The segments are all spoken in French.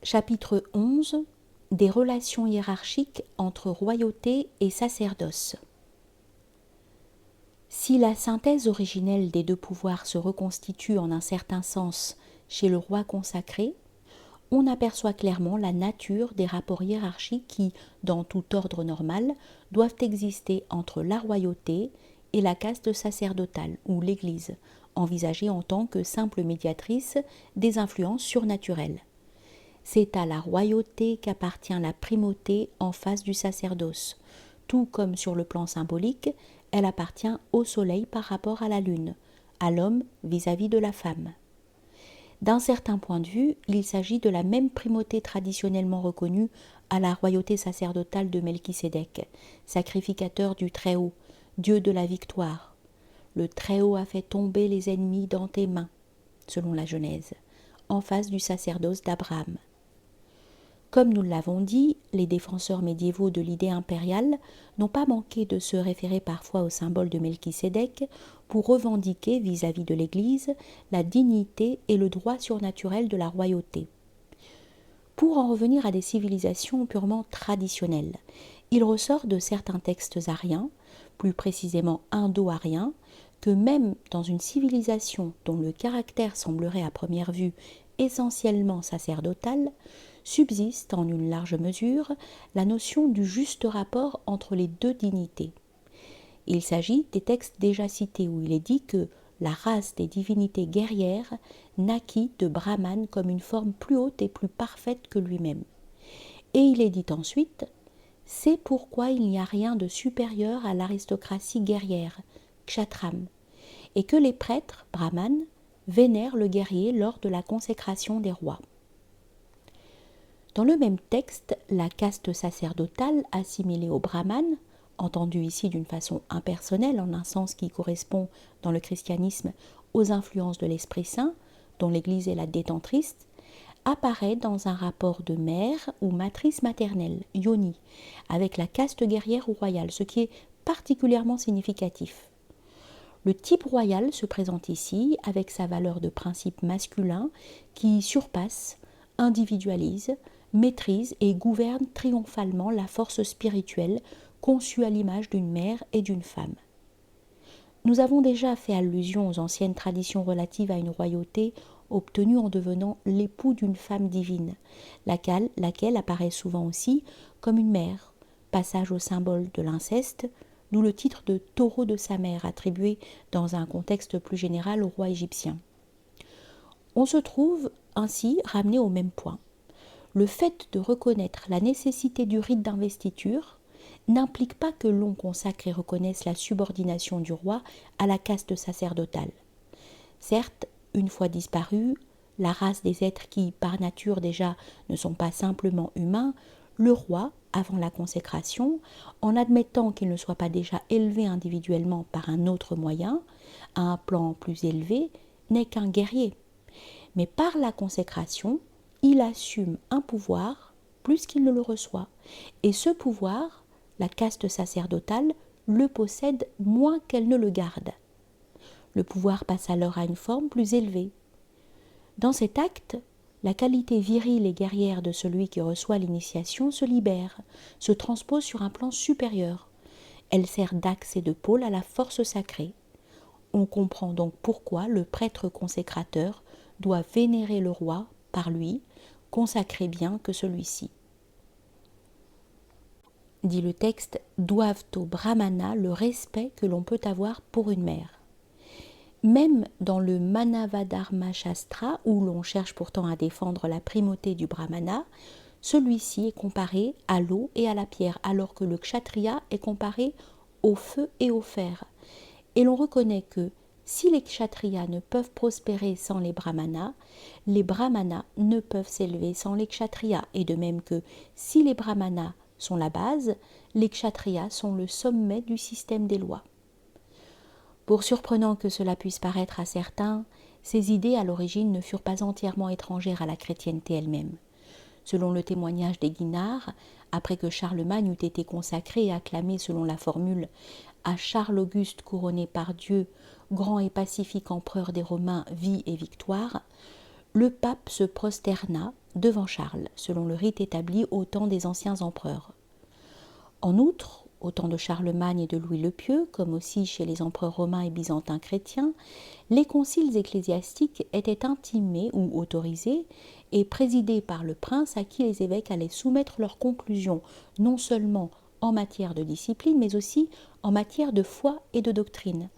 Chapitre 11 des relations hiérarchiques entre royauté et sacerdoce. Si la synthèse originelle des deux pouvoirs se reconstitue en un certain sens chez le roi consacré, on aperçoit clairement la nature des rapports hiérarchiques qui, dans tout ordre normal, doivent exister entre la royauté et la caste sacerdotale ou l'Église, envisagée en tant que simple médiatrice des influences surnaturelles. C'est à la royauté qu'appartient la primauté en face du sacerdoce. Tout comme sur le plan symbolique, elle appartient au soleil par rapport à la lune, à l'homme vis-à-vis de la femme. D'un certain point de vue, il s'agit de la même primauté traditionnellement reconnue à la royauté sacerdotale de Melchisédek, sacrificateur du Très-Haut, Dieu de la victoire. Le Très-Haut a fait tomber les ennemis dans tes mains, selon la Genèse, en face du sacerdoce d'Abraham. Comme nous l'avons dit, les défenseurs médiévaux de l'idée impériale n'ont pas manqué de se référer parfois au symbole de Melchisédek pour revendiquer vis-à-vis de l'Église la dignité et le droit surnaturel de la royauté. Pour en revenir à des civilisations purement traditionnelles, il ressort de certains textes ariens, plus précisément indo-ariens, que même dans une civilisation dont le caractère semblerait à première vue essentiellement sacerdotal, subsiste en une large mesure la notion du juste rapport entre les deux dignités. Il s'agit des textes déjà cités où il est dit que la race des divinités guerrières naquit de Brahman comme une forme plus haute et plus parfaite que lui-même. Et il est dit ensuite, c'est pourquoi il n'y a rien de supérieur à l'aristocratie guerrière, kshatram, et que les prêtres, brahmanes, vénèrent le guerrier lors de la consécration des rois. Dans le même texte, la caste sacerdotale assimilée au brahman, entendue ici d'une façon impersonnelle en un sens qui correspond dans le christianisme aux influences de l'Esprit Saint, dont l'Église est la détentrice, apparaît dans un rapport de mère ou matrice maternelle, yoni, avec la caste guerrière ou royale, ce qui est particulièrement significatif. Le type royal se présente ici avec sa valeur de principe masculin qui surpasse, individualise, maîtrise et gouverne triomphalement la force spirituelle conçue à l'image d'une mère et d'une femme. Nous avons déjà fait allusion aux anciennes traditions relatives à une royauté obtenue en devenant l'époux d'une femme divine, laquelle apparaît souvent aussi comme une mère, passage au symbole de l'inceste, d'où le titre de taureau de sa mère attribué dans un contexte plus général au roi égyptien. On se trouve ainsi ramené au même point. Le fait de reconnaître la nécessité du rite d'investiture n'implique pas que l'on consacre et reconnaisse la subordination du roi à la caste sacerdotale. Certes, une fois disparue, la race des êtres qui, par nature déjà, ne sont pas simplement humains, le roi, avant la consécration, en admettant qu'il ne soit pas déjà élevé individuellement par un autre moyen, à un plan plus élevé, n'est qu'un guerrier. Mais par la consécration, il assume un pouvoir plus qu'il ne le reçoit. Et ce pouvoir, la caste sacerdotale, le possède moins qu'elle ne le garde. Le pouvoir passe alors à une forme plus élevée. Dans cet acte, la qualité virile et guerrière de celui qui reçoit l'initiation se libère, se transpose sur un plan supérieur. Elle sert d'axe et de pôle à la force sacrée. On comprend donc pourquoi le prêtre consécrateur doit vénérer le roi par lui, consacré bien que celui-ci. Dit le texte, doivent au brahmana le respect que l'on peut avoir pour une mère. Même dans le Manavadharma Shastra, où l'on cherche pourtant à défendre la primauté du brahmana, celui-ci est comparé à l'eau et à la pierre, alors que le kshatriya est comparé au feu et au fer. Et l'on reconnaît que si les kshatriyas ne peuvent prospérer sans les brahmanas ne peuvent s'élever sans les kshatriyas. Et de même que si les brahmanas sont la base, les kshatriyas sont le sommet du système des lois. Pour surprenant que cela puisse paraître à certains, ces idées à l'origine ne furent pas entièrement étrangères à la chrétienté elle-même. Selon le témoignage des Guinards, après que Charlemagne eut été consacré et acclamé selon la formule « À Charles Auguste couronné par Dieu, grand et pacifique empereur des Romains, vie et victoire », le pape se prosterna devant Charles, selon le rite établi au temps des anciens empereurs. En outre, au temps de Charlemagne et de Louis le Pieux, comme aussi chez les empereurs romains et byzantins chrétiens, les conciles ecclésiastiques étaient intimés ou autorisés et présidés par le prince à qui les évêques allaient soumettre leurs conclusions, non seulement en matière de discipline, mais aussi en matière de foi et de doctrine,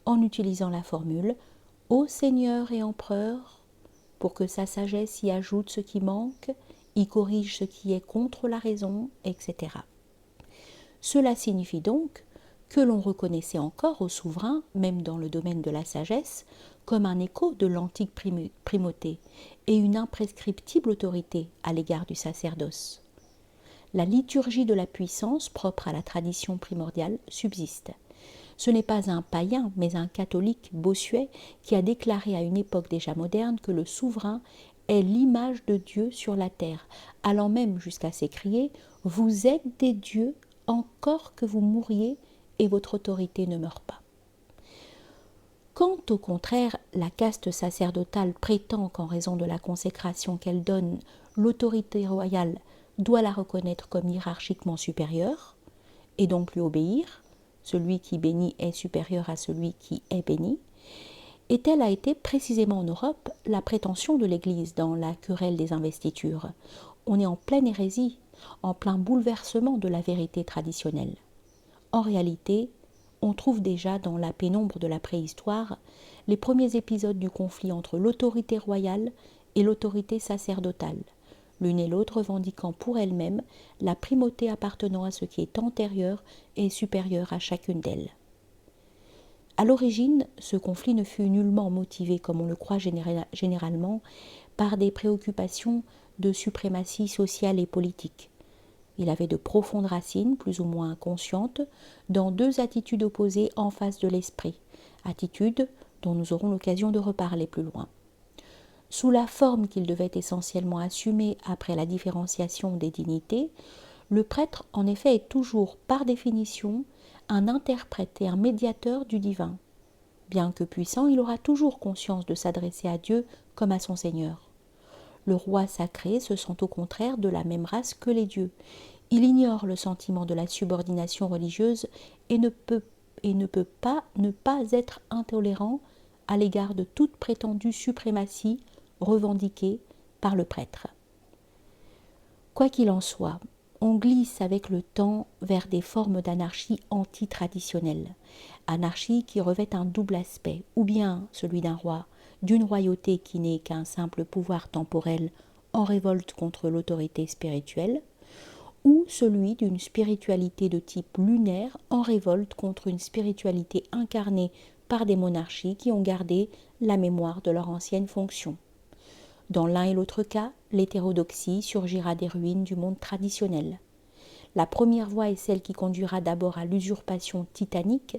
en utilisant la formule « Ô Seigneur et Empereur », pour que sa sagesse y ajoute ce qui manque, y corrige ce qui est contre la raison, etc. Cela signifie donc que l'on reconnaissait encore au souverain, même dans le domaine de la sagesse, comme un écho de l'antique primauté et une imprescriptible autorité à l'égard du sacerdoce. La liturgie de la puissance, propre à la tradition primordiale, subsiste. Ce n'est pas un païen, mais un catholique bossuet qui a déclaré à une époque déjà moderne que le souverain est l'image de Dieu sur la terre, allant même jusqu'à s'écrier « Vous êtes des dieux, encore que vous mouriez et votre autorité ne meurt pas ». Quand au contraire la caste sacerdotale prétend qu'en raison de la consécration qu'elle donne, l'autorité royale doit la reconnaître comme hiérarchiquement supérieure, et donc lui obéir, celui qui bénit est supérieur à celui qui est béni, et telle a été précisément en Europe la prétention de l'Église dans la querelle des investitures. On est en pleine hérésie, en plein bouleversement de la vérité traditionnelle. En réalité, on trouve déjà dans la pénombre de la préhistoire les premiers épisodes du conflit entre l'autorité royale et l'autorité sacerdotale, l'une et l'autre revendiquant pour elle-même la primauté appartenant à ce qui est antérieur et supérieur à chacune d'elles. À l'origine, ce conflit ne fut nullement motivé, comme on le croit généralement, par des préoccupations de suprématie sociale et politique. Il avait de profondes racines, plus ou moins conscientes, dans deux attitudes opposées en face de l'esprit, attitudes dont nous aurons l'occasion de reparler plus loin. Sous la forme qu'il devait essentiellement assumer après la différenciation des dignités, le prêtre en effet est toujours, par définition, un interprète et un médiateur du divin. Bien que puissant, il aura toujours conscience de s'adresser à Dieu comme à son Seigneur. Le roi sacré se sent au contraire de la même race que les dieux. Il ignore le sentiment de la subordination religieuse et ne peut pas ne pas être intolérant à l'égard de toute prétendue suprématie revendiquée par le prêtre. Quoi qu'il en soit, on glisse avec le temps vers des formes d'anarchie anti-traditionnelle, anarchie qui revêt un double aspect, ou bien celui d'un roi, d'une royauté qui n'est qu'un simple pouvoir temporel en révolte contre l'autorité spirituelle, ou celui d'une spiritualité de type lunaire en révolte contre une spiritualité incarnée par des monarchies qui ont gardé la mémoire de leur ancienne fonction. Dans l'un et l'autre cas, l'hétérodoxie surgira des ruines du monde traditionnel. La première voie est celle qui conduira d'abord à l'usurpation titanique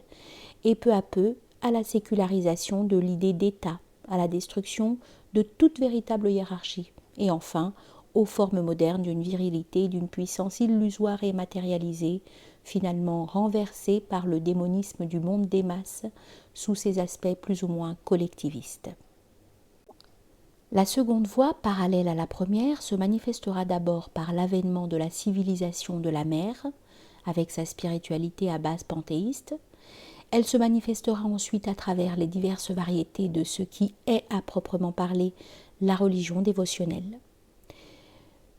et peu à peu à la sécularisation de l'idée d'État, à la destruction de toute véritable hiérarchie et enfin aux formes modernes d'une virilité et d'une puissance illusoire et matérialisée, finalement renversée par le démonisme du monde des masses sous ses aspects plus ou moins collectivistes. La seconde voie, parallèle à la première, se manifestera d'abord par l'avènement de la civilisation de la mer, avec sa spiritualité à base panthéiste. Elle se manifestera ensuite à travers les diverses variétés de ce qui est à proprement parler la religion dévotionnelle.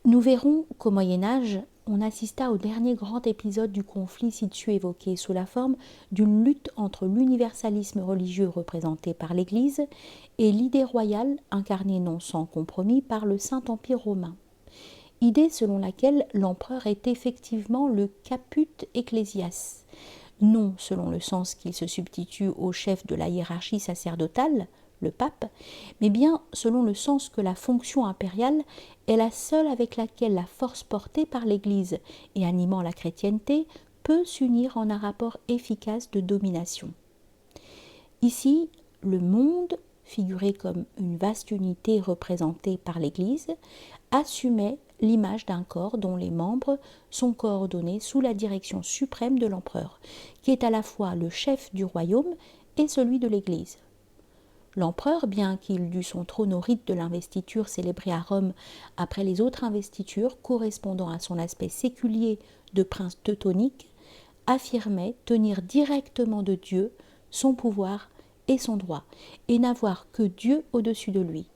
Nous verrons qu'au Moyen-Âge, on assista au dernier grand épisode du conflit ci-dessus évoqué sous la forme d'une lutte entre l'universalisme religieux représenté par l'Église et l'idée royale incarnée non sans compromis par le Saint-Empire romain. Idée selon laquelle l'empereur est effectivement le caput ecclesias, non selon le sens qu'il se substitue au chef de la hiérarchie sacerdotale, le pape, mais bien selon le sens que la fonction impériale est la seule avec laquelle la force portée par l'Église et animant la chrétienté peut s'unir en un rapport efficace de domination. Ici, le monde, figuré comme une vaste unité représentée par l'Église, assumait l'image d'un corps dont les membres sont coordonnés sous la direction suprême de l'empereur, qui est à la fois le chef du royaume et celui de l'Église. L'empereur, bien qu'il dût son trône au rite de l'investiture célébré à Rome après les autres investitures correspondant à son aspect séculier de prince teutonique, affirmait tenir directement de Dieu son pouvoir et son droit, et n'avoir que Dieu au-dessus de lui.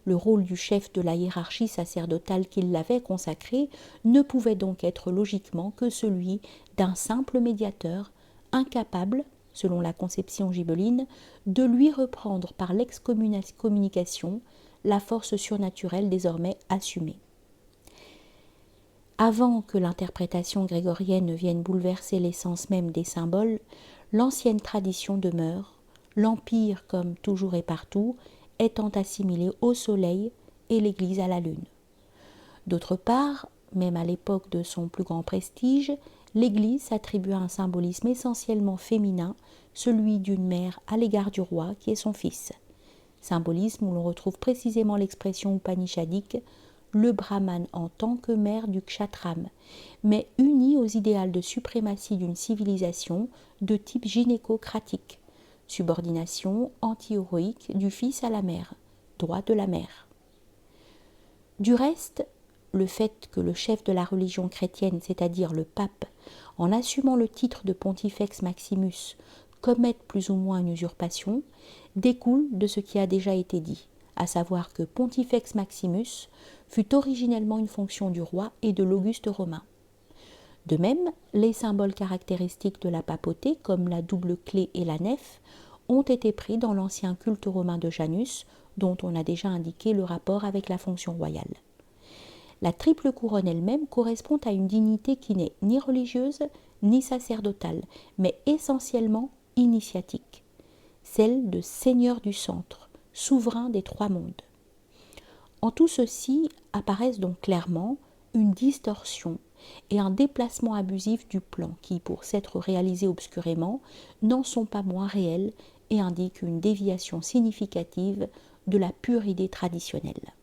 Le rôle du chef de la hiérarchie sacerdotale qui l'avait consacré ne pouvait donc être logiquement que celui d'un simple médiateur, incapable, selon la conception gibelline, de lui reprendre par l'excommunication la force surnaturelle désormais assumée. Avant que l'interprétation grégorienne ne vienne bouleverser l'essence même des symboles, l'ancienne tradition demeure, l'Empire, comme toujours et partout, étant assimilé au soleil et l'Église à la lune. D'autre part, même à l'époque de son plus grand prestige, l'Église s'attribua un symbolisme essentiellement féminin, celui d'une mère à l'égard du roi qui est son fils. Symbolisme où l'on retrouve précisément l'expression upanishadique « le brahman en tant que mère du kshatram », mais uni aux idéaux de suprématie d'une civilisation de type gynécocratique, subordination anti-héroïque du fils à la mère, droit de la mère. Du reste, le fait que le chef de la religion chrétienne, c'est-à-dire le pape, en assumant le titre de Pontifex Maximus, commette plus ou moins une usurpation, découle de ce qui a déjà été dit, à savoir que Pontifex Maximus fut originellement une fonction du roi et de l'Auguste romain. De même, les symboles caractéristiques de la papauté, comme la double clé et la nef, ont été pris dans l'ancien culte romain de Janus, dont on a déjà indiqué le rapport avec la fonction royale. La triple couronne elle-même correspond à une dignité qui n'est ni religieuse ni sacerdotale, mais essentiellement initiatique, celle de seigneur du centre, souverain des trois mondes. En tout ceci apparaissent donc clairement une distorsion et un déplacement abusif du plan qui, pour s'être réalisés obscurément, n'en sont pas moins réels et indiquent une déviation significative de la pure idée traditionnelle.